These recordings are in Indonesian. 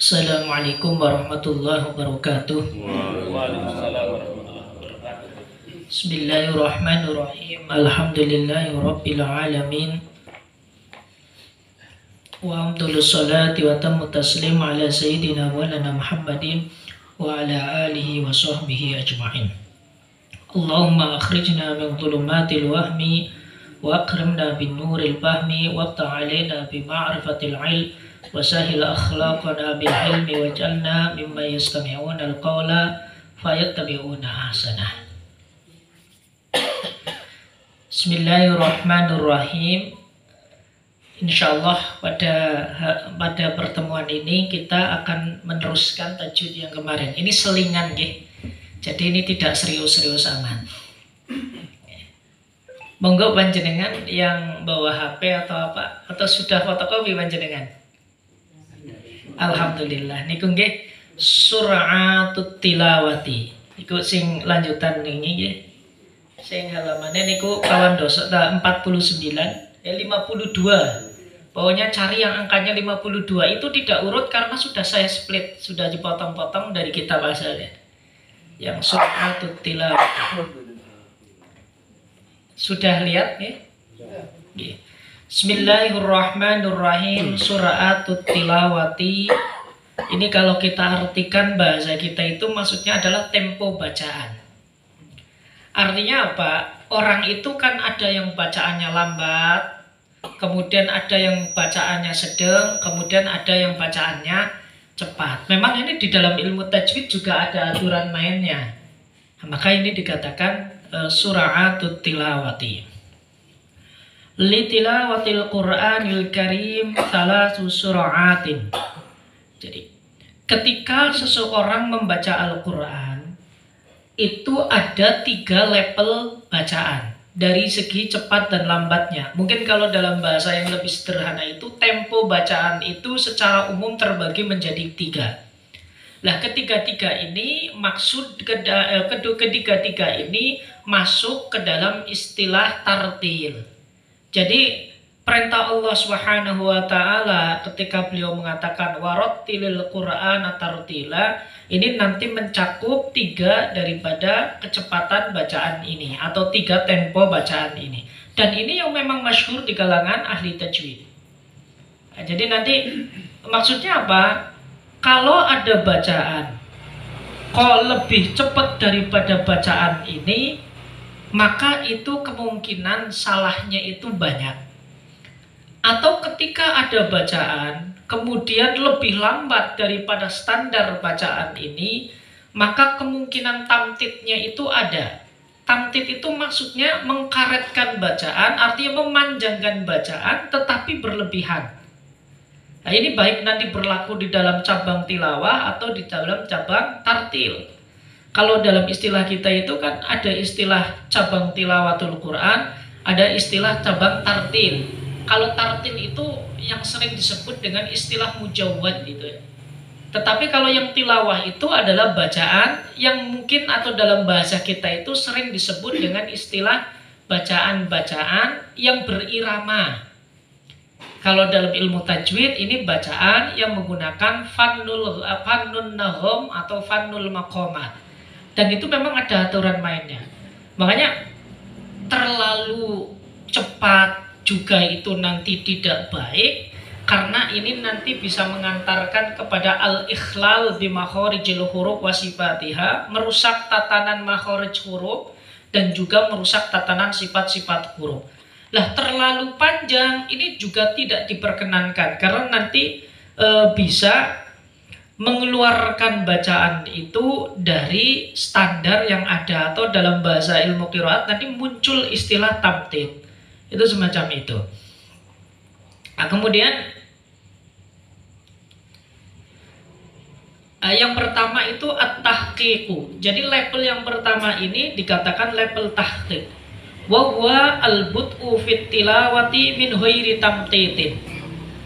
Assalamualaikum warahmatullahi wabarakatuh. Waalaikumsalam warahmatullahi wabarakatuh. Bismillahirrahmanirrahim. Alhamdulillahirabbil alamin. Wa afdhalus salati wa tammu taslim ala sayyidina wa lana Muhammadin wa ala alihi wa sahbihi ajma'in. Allahumma akhrijna min dhulumatil wahmi wa akrimna bin nuril fahmi waftah alaina bi ma'rifatil ilm wasahil akhlaqana bil ilmi waj'alna mimman yastami'una al-qawla fayattabi'una ahsanah. Bismillahirrahmanirrahim. Insyaallah pada pertemuan ini kita akan meneruskan tajwid yang kemarin. Ini selingan nggih. Jadi ini tidak serius-serius amat. Monggo panjenengan yang bawa HP atau apa atau sudah fotokopi panjenengan? Alhamdulillah. Niku nggih Suratut Tilawati. Iku sing lanjutan ini nggih. Sing halamannya niku kawan dosa 49 52. Pokoknya cari yang angkanya 52. Itu tidak urut karena sudah saya split, sudah dipotong-potong dari kitab asalnya. Yang Suratut Tilawati. Sudah lihat ya? Bismillahirrahmanirrahim. Suratut Tilawati. Ini kalau kita artikan bahasa kita itu maksudnya adalah tempo bacaan. Artinya apa? Orang itu kan ada yang bacaannya lambat, kemudian ada yang bacaannya sedang, kemudian ada yang bacaannya cepat. Memang ini di dalam ilmu tajwid juga ada aturan mainnya. Maka ini dikatakan Suratut Tilawati. Li tilawatil Qur'anil Karim salasu suraatin. Jadi, ketika seseorang membaca Al-Qur'an, itu ada 3 level bacaan dari segi cepat dan lambatnya. Mungkin kalau dalam bahasa yang lebih sederhana itu tempo bacaan itu secara umum terbagi menjadi 3. Nah, ketiga-tiga ini maksud ketiga-tiga ini masuk ke dalam istilah tartil. Jadi perintah Allah Subhanahu wa taala ketika beliau mengatakan warattilil Qur'ana tartila, ini nanti mencakup 3 daripada kecepatan bacaan ini atau 3 tempo bacaan ini. Dan ini yang memang masyhur di kalangan ahli tajwid. Nah, jadi nanti maksudnya apa? Kalau ada bacaan kok lebih cepat daripada bacaan ini, maka itu kemungkinan salahnya itu banyak. Atau ketika ada bacaan kemudian lebih lambat daripada standar bacaan ini, maka kemungkinan tamtidnya itu ada. Tamtid itu maksudnya mengkaretkan bacaan, artinya memanjangkan bacaan tetapi berlebihan. Nah, ini baik nanti berlaku di dalam cabang tilawah atau di dalam cabang tartil. Kalau dalam istilah kita itu kan ada istilah cabang tilawatul Quran, ada istilah cabang tartil. Kalau tartil itu yang sering disebut dengan istilah mujawwad gitu ya. Tetapi kalau yang tilawah itu adalah bacaan yang mungkin atau dalam bahasa kita itu sering disebut dengan istilah bacaan-bacaan yang berirama. Kalau dalam ilmu tajwid ini bacaan yang menggunakan fannun nahom atau fannul maqamat. Dan itu memang ada aturan mainnya. Makanya terlalu cepat juga itu nanti tidak baik, karena ini nanti bisa mengantarkan kepada al-ikhlal bi makharijil huruf wa sifatiha, merusak tatanan makharij huruf dan juga merusak tatanan sifat-sifat huruf. Lah, terlalu panjang ini juga tidak diperkenankan karena nanti bisa mengeluarkan bacaan itu dari standar yang ada, atau dalam bahasa ilmu qiraat nanti muncul istilah tamtid. Itu semacam itu. Nah, kemudian yang pertama itu at-tahqiqu. Jadi level yang pertama ini dikatakan level tahqiq. Wa huwa al-bud'u fit tilawati min ghairi tamtitin,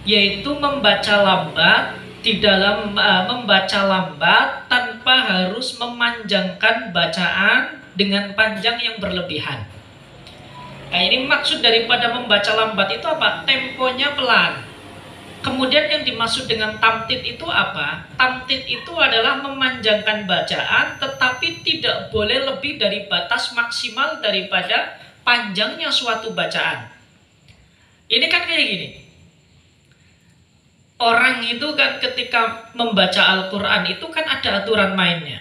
yaitu membaca lambat di dalam membaca lambat tanpa harus memanjangkan bacaan dengan panjang yang berlebihan. Nah, ini maksud daripada membaca lambat itu apa? Temponya pelan. Kemudian yang dimaksud dengan tamtid itu apa? Tamtid itu adalah memanjangkan bacaan tetapi tidak boleh lebih dari batas maksimal daripada panjangnya suatu bacaan. Ini kan kayak gini. Orang itu kan ketika membaca Al-Quran itu kan ada aturan mainnya.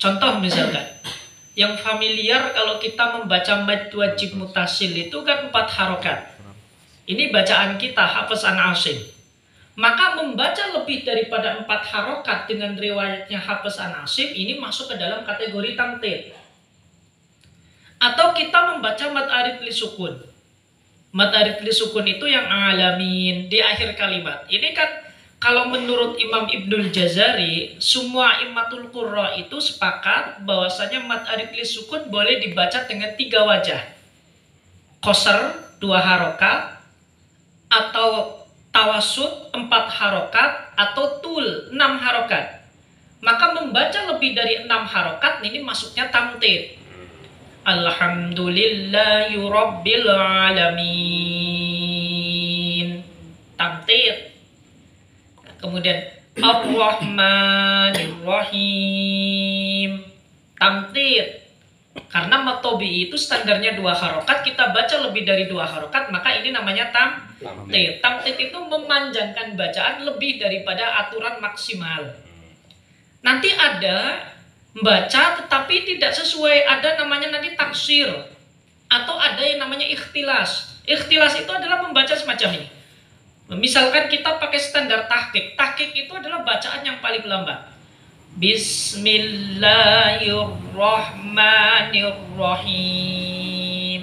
Contoh misalkan, yang familiar kalau kita membaca mad wajib mutasil itu kan 4 harokat. Ini bacaan kita, Hafiz an Asim. Maka membaca lebih daripada 4 harokat dengan riwayatnya Hafiz an Asim, ini masuk ke dalam kategori tamtid. Atau kita membaca mad arid li sukun. Mad arid li sukun itu yang alamin di akhir kalimat. Ini kan kalau menurut Imam Ibnul Jazari, semua imatul qurra itu sepakat bahwasanya mad arid li sukun boleh dibaca dengan 3 wajah. Qasar 2 harokat, atau tawasud 4 harokat, atau tul 6 harokat. Maka membaca lebih dari 6 harokat ini masuknya tamtid. Alhamdulillahi rabbil alamin, tamtid. Kemudian Ar-Rahmanir Rahim, tamtid. Karena matobi itu standarnya 2 harokat, kita baca lebih dari 2 harokat, maka ini namanya tamtid. Tamtid itu memanjangkan bacaan lebih daripada aturan maksimal. Nanti ada membaca tetapi tidak sesuai, ada namanya nanti taksir, atau ada yang namanya ikhtilas. Ikhtilas itu adalah membaca semacam ini. Misalkan kita pakai standar tahqiq. Tahqiq itu adalah bacaan yang paling lambat. Bismillahirrahmanirrahim.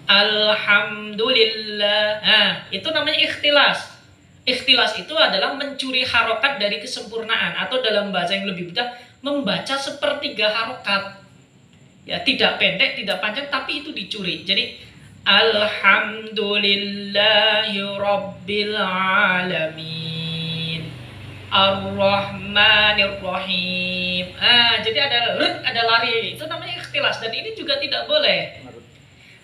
Alhamdulillah. Nah, itu namanya ikhtilas. Ikhtilas itu adalah mencuri harokat dari kesempurnaan, atau dalam bahasa yang lebih mudah, membaca 1/3 harokat. Ya, tidak pendek, tidak panjang, tapi itu dicuri. Jadi Alhamdulillahi rabbil alamin, Ar-Rahmanir-Rahim. Jadi ada lari, itu namanya ikhtilas, dan ini juga tidak boleh.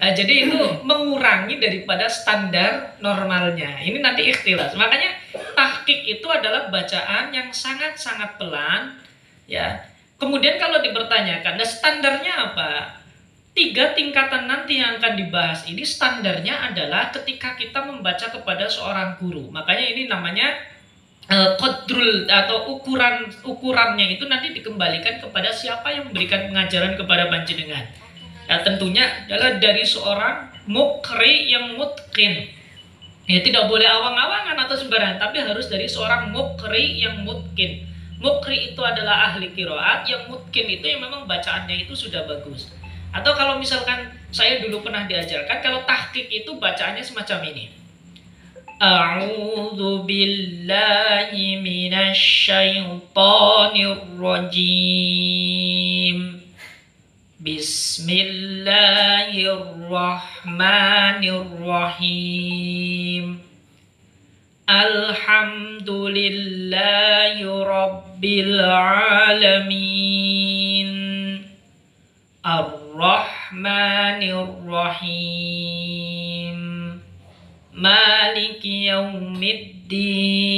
Jadi itu mengurangi daripada standar normalnya. Ini nanti ikhtilas. Makanya tahqiq itu adalah bacaan yang sangat-sangat pelan, ya. Kemudian kalau dipertanyakan, nah standarnya apa? 3 tingkatan nanti yang akan dibahas ini standarnya adalah ketika kita membaca kepada seorang guru. Makanya ini namanya qadrul, atau ukurannya itu nanti dikembalikan kepada siapa yang memberikan pengajaran kepada panjenengan. Ya, tentunya adalah dari seorang muqri yang mutqin. Ya, tidak boleh awang-awangan atau sembarangan, tapi harus dari seorang muqri yang mutqin. Muqri itu adalah ahli qiraat, yang mutqin itu yang memang bacaannya itu sudah bagus. Atau kalau misalkan saya dulu pernah diajarkan, kalau tahqiq itu bacaannya semacam ini. A'udzu billahi minasy syaithanir rajim. Bismillahirrahmanirrahim. Alhamdulillahi rabbil alamin. Ar-Rahmanir-Rahim. Maliki yaumiddin.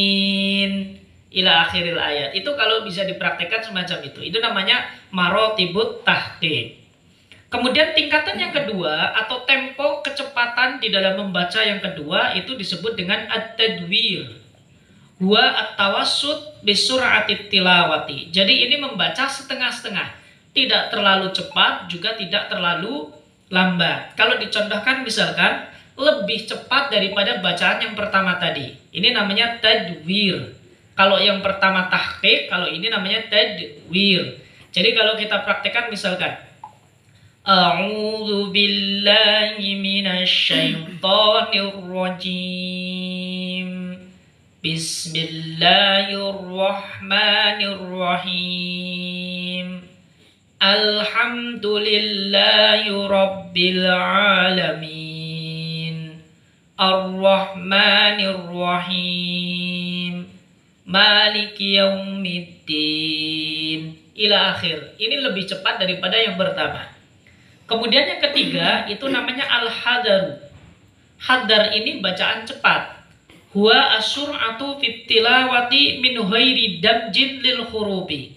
Ila akhiril ayat. Itu kalau bisa dipraktekkan semacam itu. Itu namanya marotibut tahqiq. Kemudian tingkatan yang kedua atau tempo kecepatan di dalam membaca yang kedua itu disebut dengan at-tadwir. Huwa at-tawassut bisur'atit tilawati. Jadi ini membaca setengah-setengah. Tidak terlalu cepat, juga tidak terlalu lambat. Kalau dicontohkan misalkan lebih cepat daripada bacaan yang pertama tadi. Ini namanya tadwir. Kalau yang pertama tahqiq, kalau ini namanya tadwir. Jadi kalau kita praktekkan misalkan A'udzu billahi minasy syaithanir rajim. Bismillahirrahmanirrahim. Alhamdulillahi rabbil alamin. Ar-Rahmanir-Rahim. Maliki yaumiddin. Ila akhir. Ini lebih cepat daripada yang pertama. Kemudian yang ketiga itu namanya al-hadaru. Hadar ini bacaan cepat. huwa as-sur'atu fit tilawati min ghairi damjin lil hurufi,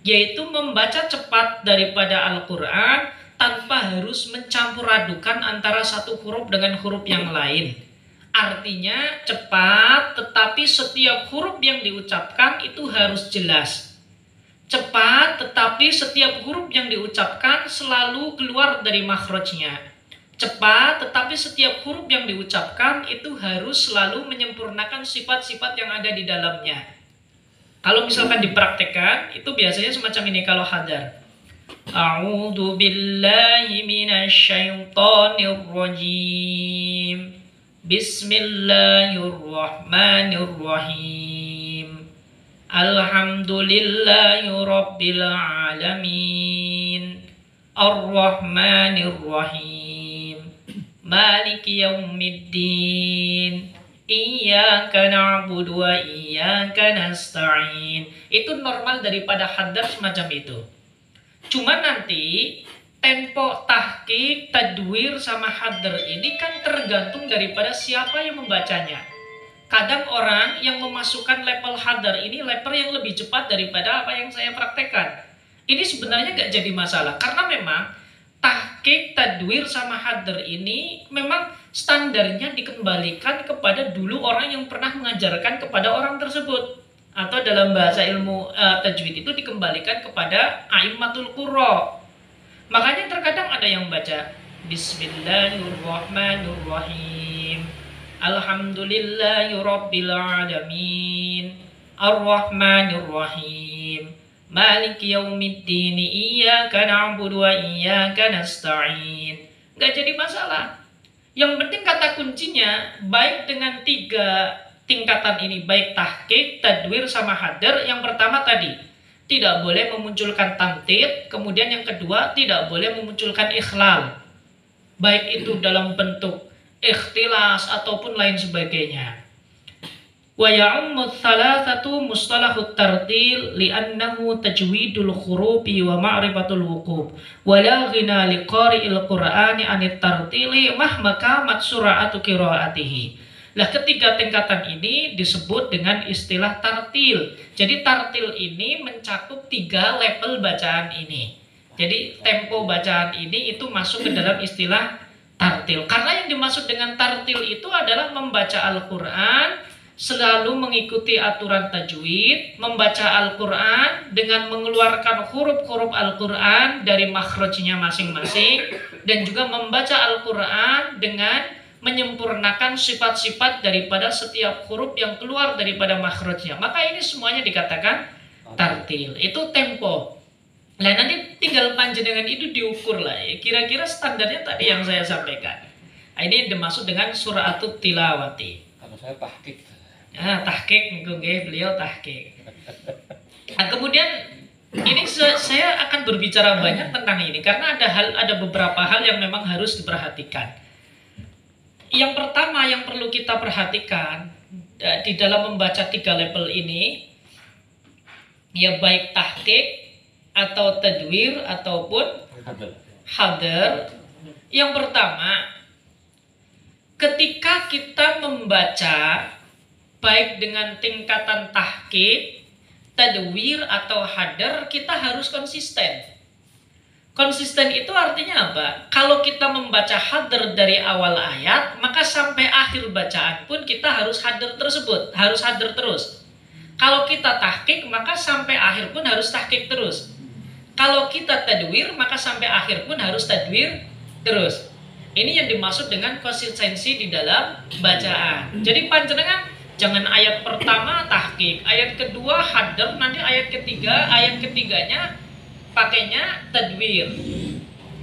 yaitu membaca cepat daripada Al-Qur'an tanpa harus mencampur adukan antara satu huruf dengan huruf yang lain. Artinya cepat, tetapi setiap huruf yang diucapkan itu harus jelas. Cepat, tetapi setiap huruf yang diucapkan selalu keluar dari makhrajnya. Cepat, tetapi setiap huruf yang diucapkan itu harus selalu menyempurnakan sifat-sifat yang ada di dalamnya. Kalau misalkan dipraktekkan, itu biasanya semacam ini kalau hadar. A'udzu billahi minasyaitonir rajim. Bismillahirrahmanirrahim. Alhamdulillahi rabbil alamin. Ar-Rahmanir-Rahim. Maliki yaumiddin. Iyyaka na'budu wa iyyaka nasta'in. Itu normal daripada hadar semacam itu. Cuma nanti tempo tahqiq, tadwir sama hadar ini kan tergantung daripada siapa yang membacanya. Kadang orang yang memasukkan level hadar ini level yang lebih cepat daripada apa yang saya praktekkan. Ini sebenarnya gak jadi masalah karena memang tahqiq, tadwir sama hadar ini memang standarnya dikembalikan kepada dulu orang yang pernah mengajarkan kepada orang tersebut, atau dalam bahasa ilmu tajwid itu dikembalikan kepada a'immatul qurra. Makanya terkadang ada yang baca Bismillahirrahmanirrahim, Alhamdulillahirabbil alamin, Ar-Rahmanirrahim, Maliki yaumiddin, iyyaka na'budu wa iyyaka nasta'in. Nggak jadi masalah. Yang penting kata kuncinya baik dengan 3 tingkatan ini, baik tahqiq, tadwir sama hadar. Yang pertama tadi tidak boleh memunculkan tamtid, kemudian yang kedua tidak boleh memunculkan ikhlal, baik itu dalam bentuk ikhtilas ataupun lain sebagainya. Wa ya'ummu thalathatu mustalahut tartil li'annahu tajwidul khurufi wa ma'rifatul wuqub wa la ghina liqari'il qur'ani anit tartili mahma kamat sura'atu qira'atihi. Nah, ketiga tingkatan ini disebut dengan istilah tartil. Jadi tartil ini mencakup 3 level bacaan ini. Jadi tempo bacaan ini itu masuk ke dalam istilah tartil. Karena yang dimaksud dengan tartil itu adalah membaca Al-Quran selalu mengikuti aturan tajwid, membaca Al-Quran dengan mengeluarkan huruf-huruf Al-Quran dari makhrajnya masing-masing, dan juga membaca Al-Quran dengan menyempurnakan sifat-sifat daripada setiap huruf yang keluar daripada makhrajnya. Maka ini semuanya dikatakan tartil. Itu tempo. Nah, nanti tinggal panjenengan itu diukur lah ya. Kira-kira standarnya tadi yang saya sampaikan. Nah, ini dimaksud dengan sura'atut tilawati. Kalau saya tahqiq. Tahqiq, beliau tahqiq. Nah, kemudian ini saya akan berbicara banyak tentang ini karena ada beberapa hal yang memang harus diperhatikan. Yang pertama yang perlu kita perhatikan di dalam membaca 3 level ini, ya baik tahqiq atau tadwir ataupun hadar. Yang pertama, ketika kita membaca baik dengan tingkatan tahqiq, tadwir atau hadar, kita harus konsisten. Konsisten itu artinya apa? Kalau kita membaca hadar dari awal ayat, maka sampai akhir bacaan pun kita harus hadar tersebut, harus hadar terus. Kalau kita tahqiq, maka sampai akhir pun harus tahqiq terus. Kalau kita tadwir, maka sampai akhir pun harus tadwir terus. Ini yang dimaksud dengan konsistensi di dalam bacaan. Jadi panjenengan jangan ayat pertama tahqiq, ayat kedua hadar, nanti ayat ketiganya pakainya tadwir.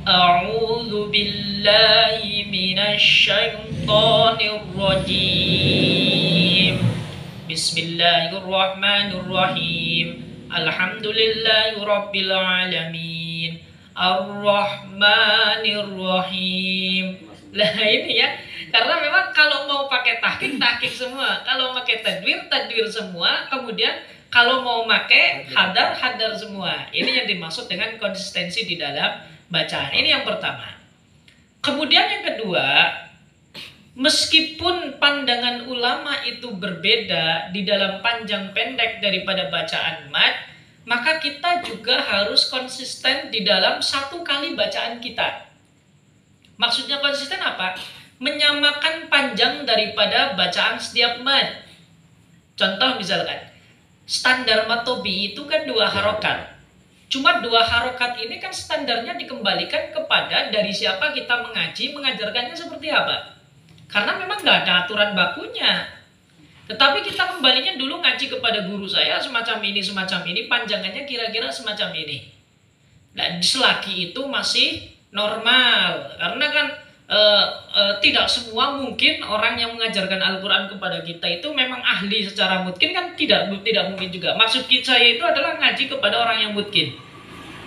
A'udzu billahi minasyaitonir rajim. Bismillahirrahmanirrahim. Alhamdulillahi rabbil alamin. Ar-Rahmanir-Rahim. Lah ini ya, karena memang kalau mau pakai tahqiq semua, kalau pakai tadwir semua, kemudian kalau mau pakai hadar semua. Ini yang dimaksud dengan konsistensi di dalam bacaan. Ini yang pertama. Kemudian yang kedua, Meskipun pandangan ulama itu berbeda di dalam panjang pendek daripada bacaan mad, maka kita juga harus konsisten di dalam satu kali bacaan kita. Maksudnya konsisten apa? Menyamakan panjang daripada bacaan setiap mad. Contoh misalkan, standar mad tobi itu kan 2 harokat. Cuma 2 harokat ini kan standarnya dikembalikan kepada dari siapa kita mengaji, mengajarkannya seperti apa. Karena memang nggak ada aturan bakunya. Tetapi kita kembalinya dulu ngaji kepada guru saya semacam ini, panjangannya kira-kira semacam ini. Dan selagi itu masih normal. Karena kan tidak semua mungkin orang yang mengajarkan Al-Quran kepada kita itu memang ahli secara mungkin kan tidak mungkin juga. Maksud saya itu adalah ngaji kepada orang yang mungkin.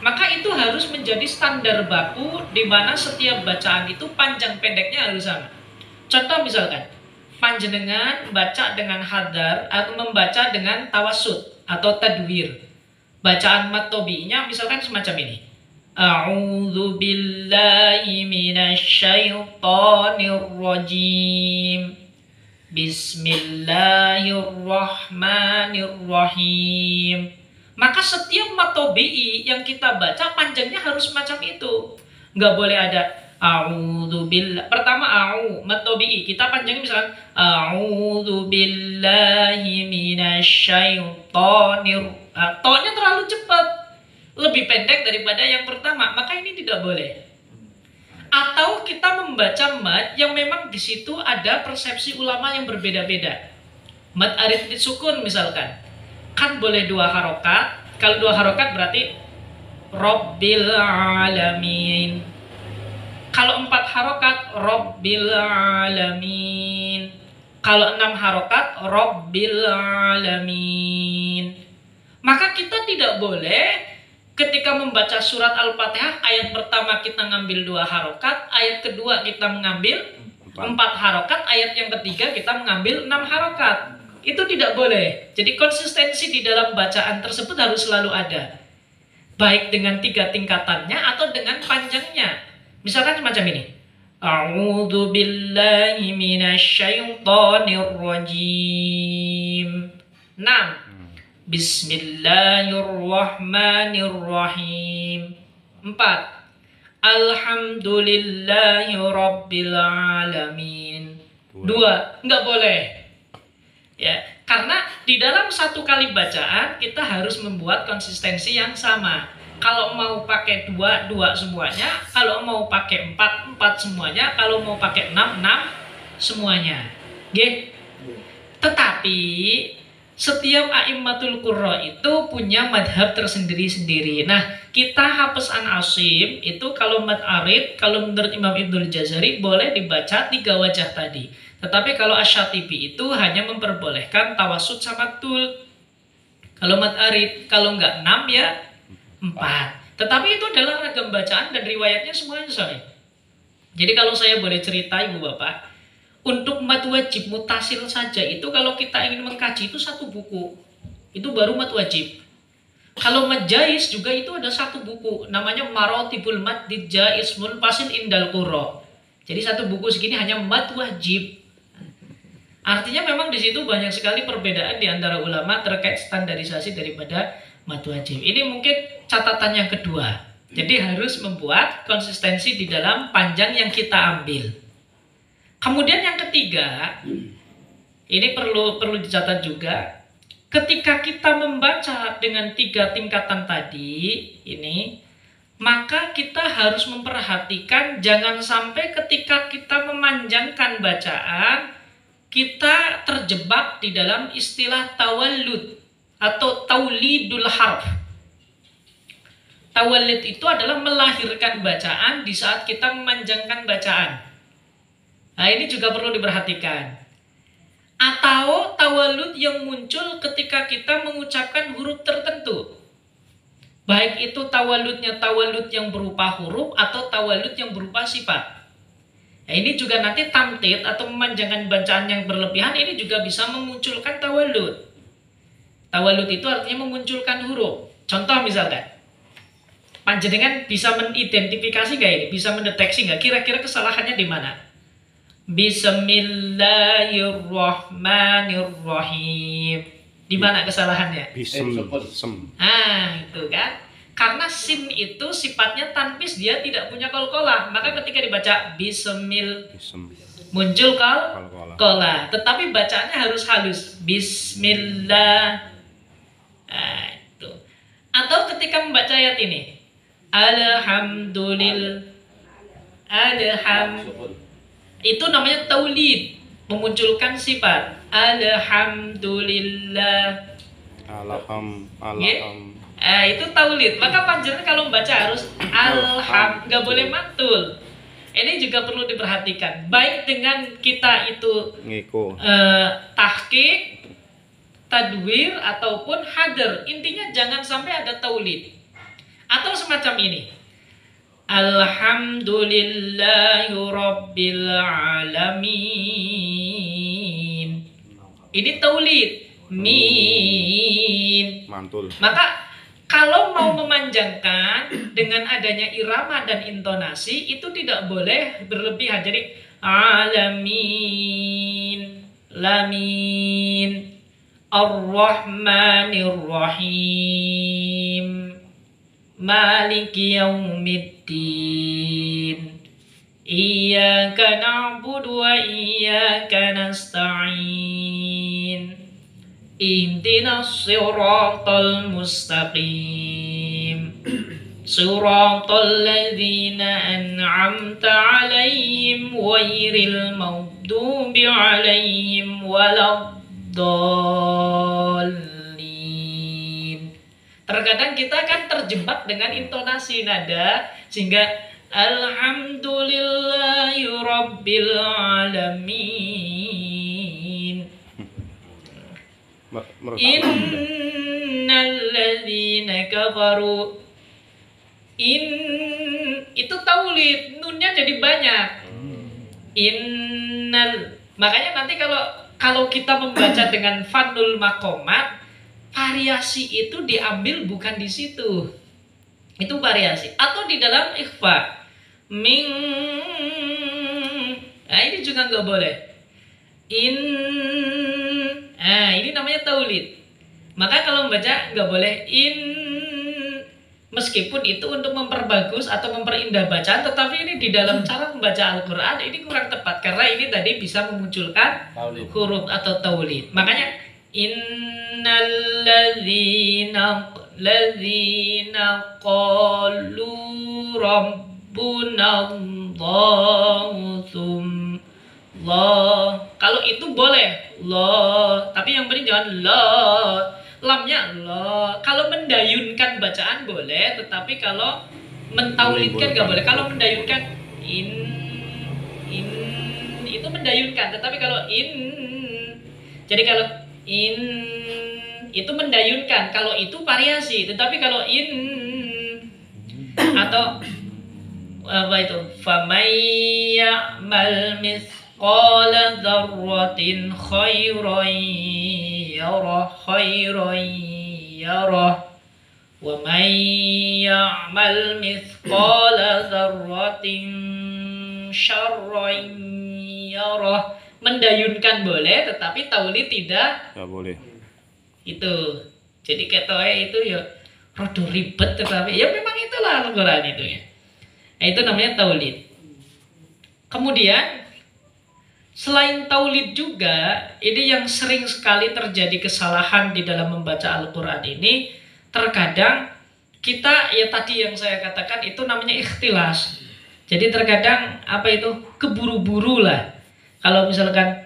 Maka itu harus menjadi standar baku di mana setiap bacaan itu panjang pendeknya harus sama. Contoh misalkan, panjenengan baca dengan hadar atau membaca dengan tawassut atau tadwir. Bacaan mad tobi'nya misalkan semacam ini. A'udzu billahi minasyaitonir rajim. Bismillahirrahmanirrahim. Maka setiap mad tobi'i yang kita baca panjangnya harus semacam itu. Nggak boleh ada a'udzu billah. Pertama mad tobi'i kita panjangnya misalkan a'udzu billahi minasyaitonir. To-nya terlalu cepat, lebih pendek daripada yang pertama, maka ini tidak boleh. Atau kita membaca mad yang memang di situ ada persepsi ulama yang berbeda-beda. Mad arid disukun misalkan, kan boleh 2 harokat. Kalau 2 harokat berarti Rabbil alamin. Kalau 4 harokat Rabbil alamin. Kalau 6 harokat Rabbil alamin. Maka kita tidak boleh ketika membaca surat Al-Fatihah, ayat pertama kita ngambil 2 harokat, ayat kedua kita mengambil 4 harokat, ayat yang ketiga kita mengambil 6 harokat. Itu tidak boleh. Jadi konsistensi di dalam bacaan tersebut harus selalu ada. Baik dengan 3 tingkatannya atau dengan panjangnya. Misalkan semacam ini. A'udzu billahi minasyaitonir rajim. 6. Bismillahirrahmanirrahim. 4. Alhamdulillahi rabbil alamin. 2. Enggak boleh. Ya, karena di dalam satu kali bacaan kita harus membuat konsistensi yang sama. Kalau mau pakai 2 semuanya, kalau mau pakai 4 semuanya, kalau mau pakai 6 semuanya. Oke? Tetapi setiap a'immatul qurra itu punya madhab tersendiri-sendiri. Nah, kita Hafiz an Asim itu kalau mad arid, kalau menurut Imam Ibnul Jazari boleh dibaca 3 wajah tadi. Tetapi kalau Asy-Syatibi itu hanya memperbolehkan tawassut sama tul. Kalau mad arid, kalau enggak 6 ya 4. Tetapi itu adalah ragam bacaan dan riwayatnya semuanya sahih. Jadi kalau saya boleh cerita Ibu Bapak, untuk mad wajib mutasil saja itu kalau kita ingin mengkaji itu 1 buku. Itu baru mad wajib. Kalau mad jais juga itu ada 1 buku. Namanya Maratibul Mad Jais Munfasil Indal Qurra. Jadi 1 buku segini hanya mad wajib. Artinya memang di situ banyak sekali perbedaan di antara ulama terkait standarisasi daripada mad wajib. Ini mungkin catatan yang kedua. Jadi harus membuat konsistensi di dalam panjang yang kita ambil. Kemudian yang ketiga, ini perlu dicatat juga, ketika kita membaca dengan 3 tingkatan tadi ini, maka kita harus memperhatikan jangan sampai ketika kita memanjangkan bacaan, kita terjebak di dalam istilah tawallud atau taulidul harf. Tawallud itu adalah melahirkan bacaan di saat kita memanjangkan bacaan. Nah, ini juga perlu diperhatikan. Atau tawallud yang muncul ketika kita mengucapkan huruf tertentu. Baik itu tawalludnya tawallud yang berupa huruf atau tawallud yang berupa sifat. Nah, ini juga nanti tamtid atau memanjangkan bacaan yang berlebihan ini juga bisa memunculkan tawallud. Tawallud itu artinya memunculkan huruf. Contoh misalkan, panjenengan bisa mengidentifikasi nggak ini? Bisa mendeteksi nggak kira-kira kesalahannya di mana? Bismillahirrahmanirrahim. Di mana kesalahannya? Bisem. Itu kan. Karena sin itu sifatnya tanpis, dia tidak punya qalqalah. Maka ketika dibaca bismil muncul qalqalah. Tetapi bacaannya harus halus. Bismillah. Itu. Atau ketika membaca ayat ini, itu namanya taulid, memunculkan sifat. Alhamdulillah. Itu taulid. Maka panjenengan kalau membaca harus nggak boleh mantul. Ini juga perlu diperhatikan. Baik dengan kita itu tahqiq, tadwir ataupun hadar. Intinya jangan sampai ada taulid. Atau semacam ini. Alhamdulillahi rabbil alamin. Ini taulid. Min. Mantul. Maka kalau mau memanjangkan dengan adanya irama dan intonasi itu tidak boleh berlebihan. Jadi alamin, lamin, ar-rahmanir-rahim, maliki yaumiddin, iyyaka na'budu wa iyyaka nasta'in, ihdinas siratal mustaqim, siratal ladzina an'amta 'alaihim ghairil maghdubi 'alaihim waladdallin. Terkadang kita kan terjebak dengan intonasi nada sehingga alhamdulillahi rabbil alamin. Innalladzina kafaru. Itu taulid, nunnya jadi banyak. Makanya nanti kalau kita membaca dengan fadul maqamat, variasi itu diambil bukan di situ. Itu variasi. Atau di dalam ikhfa. Ini juga nggak boleh. Ini namanya taulid. Maka kalau membaca nggak boleh meskipun itu untuk memperbagus atau memperindah bacaan, tetapi ini di dalam cara membaca Al-Quran ini kurang tepat karena ini tadi bisa memunculkan huruf atau taulid. Makanya innalladzina qalu rabbunallahu Allah. Kalau itu boleh Allah, tapi yang penting jangan Allah. Lamnya Allah. Kalau mendayunkan bacaan boleh, tetapi kalau mentaulidkan nggak boleh. Kalau mendayunkan itu mendayunkan, tetapi kalau jadi kalau itu mendayunkan, kalau itu variasi, tetapi kalau atau apa itu? Famay ya'mal mithqala dzarratin khairan yarah wa may ya'mal mithqala dzarratin syarran yarah. Mendayunkan boleh, tetapi taulid tidak boleh. Itu. Jadi ketoe itu ya rada ribet, tetapi ya memang itulah Al-Qur'an itu ya. Nah, itu namanya taulid. Kemudian selain taulid juga, ini yang sering sekali terjadi kesalahan di dalam membaca Al-Quran ini, terkadang kita, ya tadi yang saya katakan itu namanya ikhtilas. Jadi terkadang apa itu, keburu-buru lah. Kalau misalkan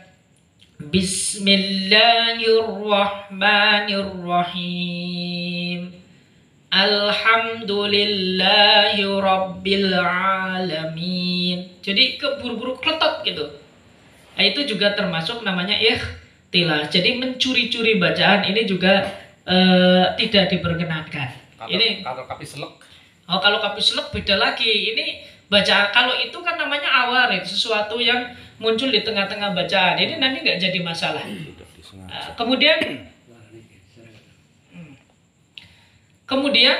Bismillahirrahmanirrahim, alhamdulillahi rabbil alamin. Jadi keburu-buru kletot gitu. Nah, itu juga termasuk namanya ikhtilas. Jadi mencuri-curi bacaan ini juga tidak diperkenankan. Kalau kapi selek. Oh, kalau kapi selek beda lagi. Ini bacaan, kalau itu kan namanya awarid, sesuatu yang muncul di tengah-tengah bacaan. Ini nanti nggak jadi masalah. Kemudian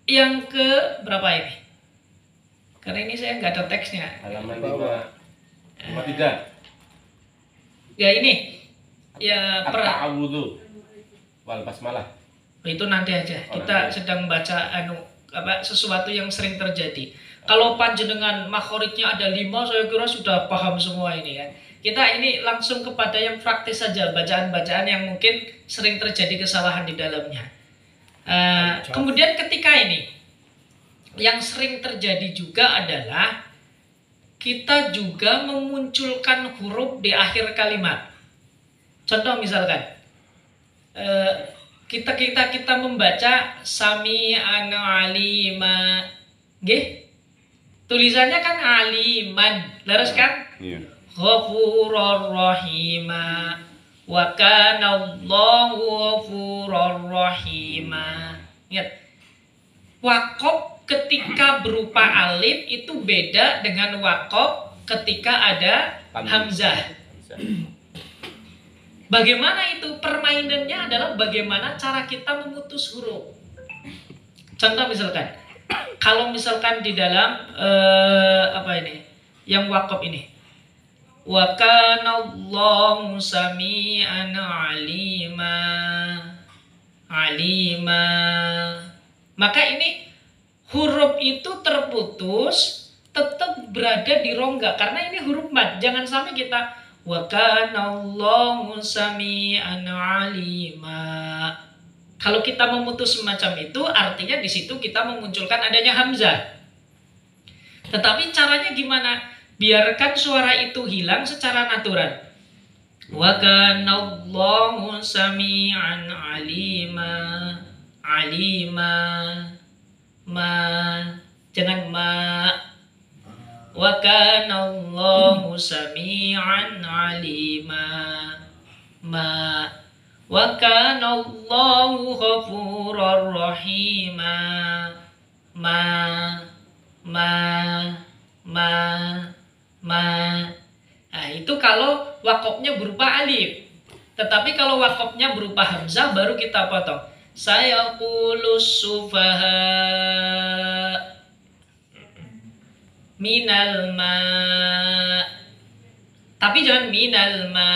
yang ke berapa ini? Karena ini saya nggak ada teksnya. Halaman 5. Nomor 3. Ya ini ya At-ta'awudzu wal basmalah. Itu nanti aja. Oh, Kita nanti. sedang baca sesuatu yang sering terjadi. Kalau panjenengan makhorijnya ada 5, saya kira sudah paham semua ini kan. Kita ini langsung kepada yang praktis saja, bacaan-bacaan yang mungkin sering terjadi kesalahan di dalamnya. Kemudian ketika ini yang sering terjadi juga adalah kita juga memunculkan huruf di akhir kalimat. Contoh misalkan kita membaca sami'an alima, nggih. Tulisannya kan aliman, leres kan? Iya. Ghafurur rahima wa kana Allahu ghafurur rahima. Ingat, wakof ketika berupa alif itu beda dengan wakof ketika ada hamzah. Bagaimana itu? Permainannya adalah bagaimana cara kita memutus huruf. Contoh misalkan, kalau misalkan di dalam yang wakof ini, wa kana Allahu sami'an alima, maka ini huruf itu terputus tetap berada di rongga karena ini huruf mad. Jangan sampai kita wa kana Allahu sami'an alima. Kalau kita memutus semacam itu artinya di situ kita memunculkan adanya hamzah. Tetapi caranya gimana? Biarkan suara itu hilang secara natural. Wa kana Allahu sami'an alima. Jangan ma. Wa kana Allahu sami'an alima. Wa kana Allahu ghafurur rahima. Nah, itu kalau wakofnya berupa alif. Tetapi kalau wakofnya berupa hamzah baru kita potong. Sayaqulus sufaha minal ma. Tapi jangan minal ma.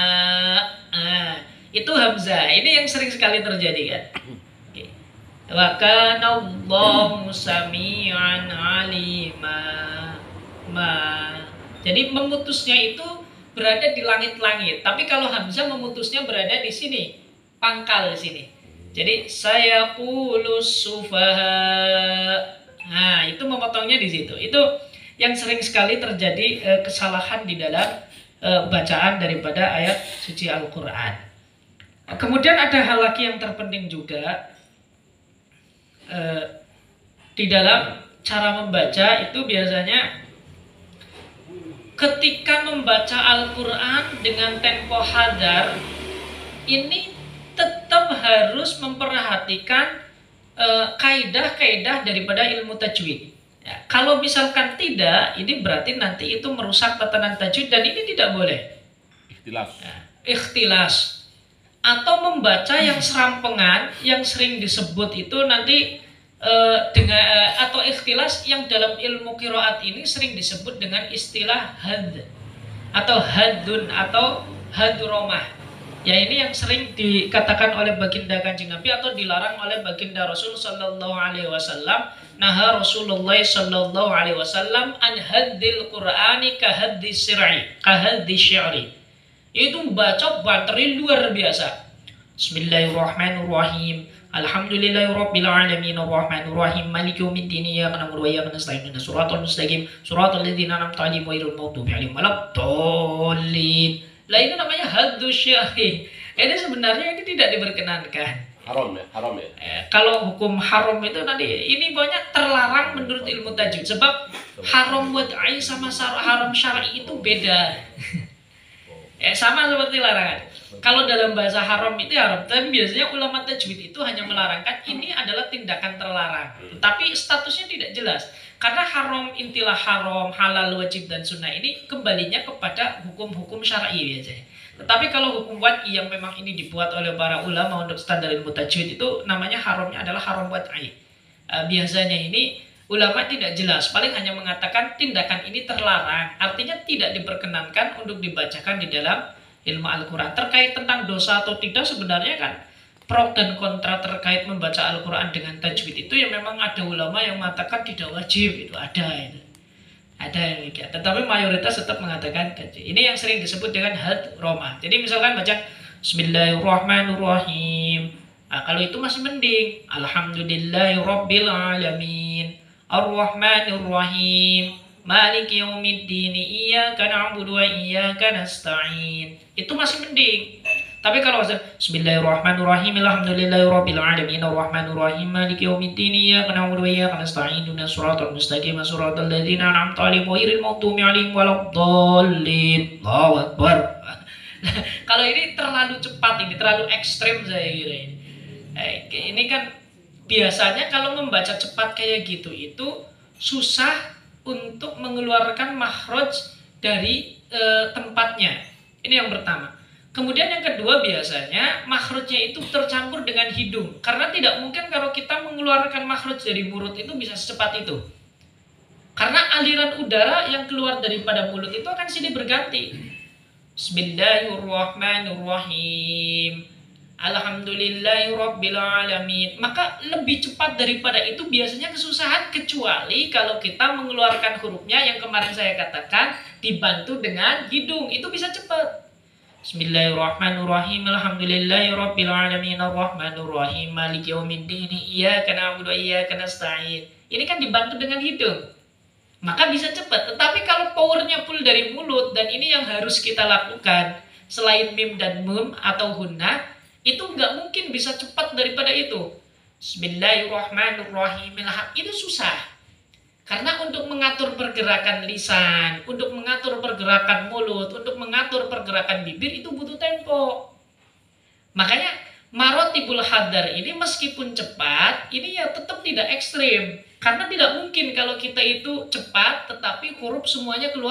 Itu hamzah. Ini yang sering sekali terjadi kan. Wa kana Allahu sami'an alima. Jadi memutusnya itu berada di langit-langit. Tapi kalau hamzah memutusnya berada di sini, pangkal di sini. Jadi sayaqulus sufaha. Nah, itu memotongnya di situ. Itu yang sering sekali terjadi kesalahan di dalam bacaan daripada ayat suci Al-Qur'an. Kemudian ada hal lagi yang terpenting juga di dalam cara membaca itu biasanya ketika membaca Al-Quran dengan tempo hadar ini tetap harus memperhatikan kaidah-kaidah daripada ilmu tajwid. Ya, kalau misalkan tidak, ini berarti nanti itu merusak tatanan tajwid dan ini tidak boleh. Ikhtilas. Atau membaca yang serampengan, yang sering disebut itu nanti atau ikhtilas yang dalam ilmu qiraat ini sering disebut dengan istilah had atau hadun atau haduromah. Ya, ini yang sering dikatakan oleh baginda Kanjeng Nabi atau dilarang oleh baginda Rasul sallallahu alaihi wasallam. Naha Rasulullah sallallahu alaihi wasallam an haddil Qur'ani ka haddi syari. Itu baca bateri luar biasa. Bismillahirrahmanirrahim. Alhamdulillahirabbil alamin arrahmanir rahim maliki yaumiddin iyyaka na'budu wa iyyaka nasta'in ihdinas siratal mustaqim siratal ladzina an'amta 'alaihim ghairil maghdubi 'alaihim waladdallin. Lah itu namanya haddu syari. Ini sebenarnya ini tidak diperkenankan. Haram ya. Kalau hukum haram itu nanti ini banyak terlarang menurut ilmu tajwid sebab haram wad'i sama haram syar'i itu beda. Sama seperti larangan. Kalau dalam bahasa haram itu haram, tapi biasanya ulama tajwid itu hanya melarangkan ini adalah tindakan terlarang. Tapi statusnya tidak jelas. Karena haram, intilah haram, halal, wajib, dan sunnah ini kembalinya kepada hukum-hukum syar'i biasanya. Tetapi kalau hukum wad'i yang memang ini dibuat oleh para ulama untuk standar ilmu tajwid itu namanya haramnya adalah haram wad'i. Biasanya ini Ulama tidak jelas, paling hanya mengatakan tindakan ini terlarang, artinya tidak diperkenankan untuk dibacakan di dalam ilmu Al-Quran. Terkait tentang dosa atau tidak, sebenarnya kan pro dan kontra terkait membaca Al-Quran dengan tajwid itu ya memang ada ulama yang mengatakan tidak wajib, itu ada itu. Ada yang demikian, tetapi mayoritas tetap mengatakan tajwid. Ini yang sering disebut dengan hadromah. Jadi misalkan baca Bismillahirrahmanirrahim. Nah, kalau itu masih mending. Alhamdulillahirabbil alamin. Ar-Rahmanir-Rahim. Maliki yaumiddin. Iyyaka na'budu wa iyyaka nasta'in. Itu masih mending. Tapi kalau Bismillahirrahmanirrahim. Alhamdulillahirabbil alamin. Ar-Rahmanir-Rahim. Maliki yaumiddin. Iyyaka na'budu wa iyyaka nasta'in. Ihdinas siratal mustaqim. Siratal ladzina an'amta 'alaihim ghairil maghdubi 'alaihim waladdallin. Allahu Akbar. Kalau ini terlalu cepat, ini terlalu ekstrim saya kira ini. Ini kan biasanya kalau membaca cepat kayak gitu itu susah untuk mengeluarkan makhraj dari tempatnya. Ini yang pertama. Kemudian yang kedua, biasanya makhrajnya itu tercampur dengan hidung. Karena tidak mungkin kalau kita mengeluarkan makhraj dari mulut itu bisa secepat itu. Karena aliran udara yang keluar daripada mulut itu akan silih berganti. Bismillahirrahmanirrahim. Alhamdulillahirabbil alamin. Maka lebih cepat daripada itu biasanya kesusahan, kecuali kalau kita mengeluarkan hurufnya yang kemarin saya katakan dibantu dengan hidung, itu bisa cepat. Bismillahirrahmanirrahim. Alhamdulillahirabbil alamin. Arrahmanirrahim. Maliki yaumiddin. Iyyaka na'budu wa iyyaka nasta'in. Ini kan dibantu dengan hidung, maka bisa cepat. Tetapi kalau powernya full dari mulut, dan ini yang harus kita lakukan selain mim dan mum atau hunnah, itu nggak mungkin bisa cepat daripada itu. Bismillahirrahmanirrahim. Itu susah. Karena untuk mengatur pergerakan lisan, untuk mengatur pergerakan mulut, untuk mengatur pergerakan bibir itu butuh tempo. Makanya marotibul hadar ini meskipun cepat, ini ya tetap tidak ekstrim. Karena tidak mungkin kalau kita itu cepat tetapi huruf semuanya keluar